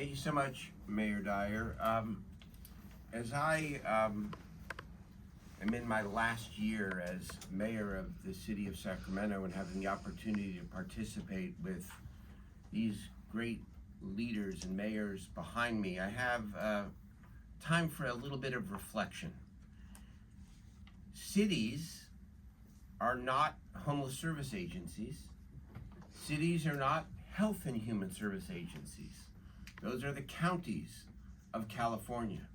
Thank you so much, Mayor Dyer. As I am in my last year as mayor of the city of Sacramento and having the opportunity to participate with these great leaders and mayors behind me, I have time for a little bit of reflection. Cities are not homeless service agencies. Cities are not health and human service agencies. Those are the counties of California.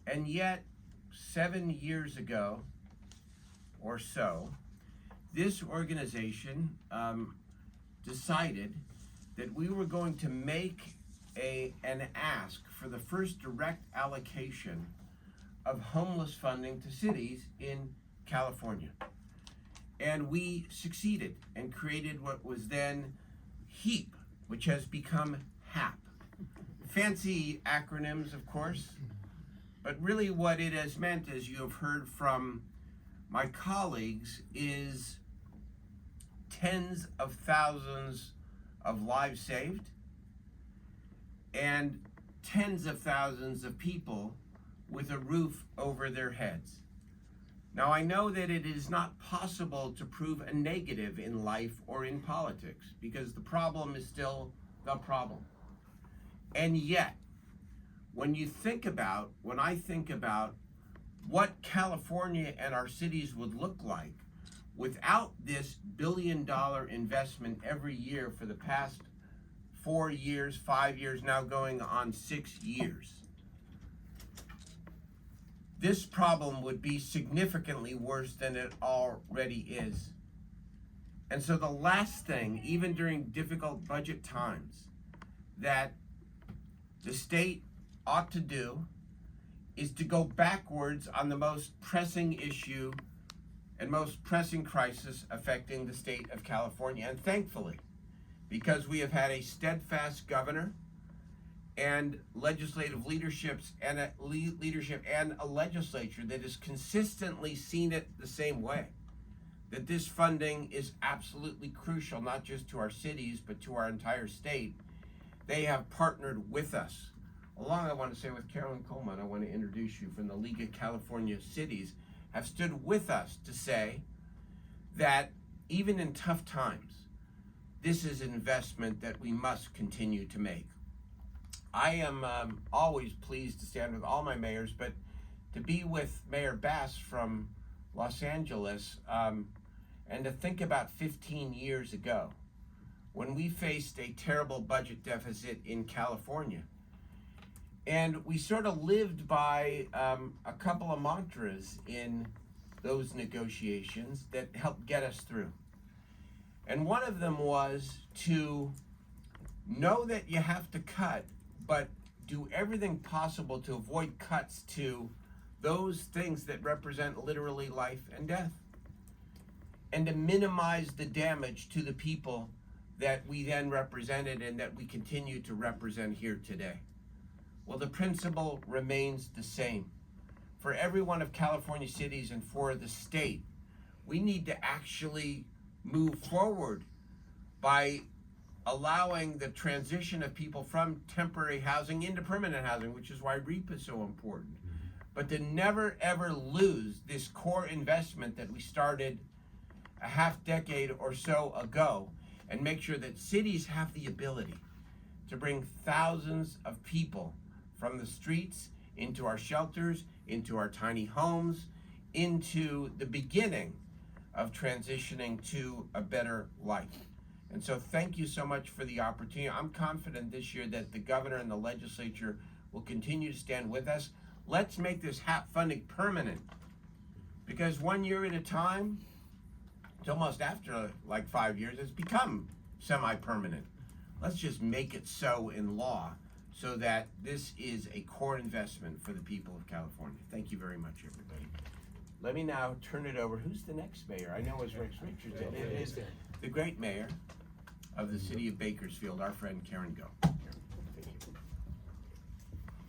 And yet, 7 years ago or so, this organization decided that we were going to make an ask for the first direct allocation of homeless funding to cities in California. And we succeeded and created what was then HEAP, which has become HAP. Fancy acronyms, of course, but really what it has meant, as you have heard from my colleagues, is tens of thousands of lives saved and tens of thousands of people with a roof over their heads. Now, I know that it is not possible to prove a negative in life or in politics because the problem is still the problem. And yet, when I think about what California and our cities would look like without this billion-dollar investment every year for the past 4 years, 5 years, now going on 6 years, this problem would be significantly worse than it already is. And so the last thing, even during difficult budget times, that the state ought to do is to go backwards on the most pressing issue and most pressing crisis affecting the state of California. And thankfully, because we have had a steadfast governor and legislative leadership and a legislature that has consistently seen it the same way, that this funding is absolutely crucial, not just to our cities, but to our entire state. They have partnered with us. Along, I want to say, with Carolyn Coleman, I want to introduce you from the League of California Cities, have stood with us to say that even in tough times, this is an investment that we must continue to make. I am always pleased to stand with all my mayors, but to be with Mayor Bass from Los Angeles and to think about 15 years ago when we faced a terrible budget deficit in California. And we sort of lived by a couple of mantras in those negotiations that helped get us through. And one of them was to know that you have to cut, but do everything possible to avoid cuts to those things that represent literally life and death, and to minimize the damage to the people that we then represented and that we continue to represent here today. Well, the principle remains the same. For every one of California cities and for the state, we need to actually move forward by allowing the transition of people from temporary housing into permanent housing, which is why REAP is so important. But to never ever lose this core investment that we started a half decade or so ago, and make sure that cities have the ability to bring thousands of people from the streets into our shelters, into our tiny homes, into the beginning of transitioning to a better life. And so thank you so much for the opportunity. I'm confident this year that the governor and the legislature will continue to stand with us. Let's make this HAP funding permanent, because 1 year at a time, it's almost after like 5 years, it's become semi-permanent. Let's just make it so in law so that this is a core investment for the people of California. Thank you very much, everybody. Let me now turn it over. Who's the next mayor? I know it's Rex Richards. It is the great mayor of the city of Bakersfield, our friend Karen Go.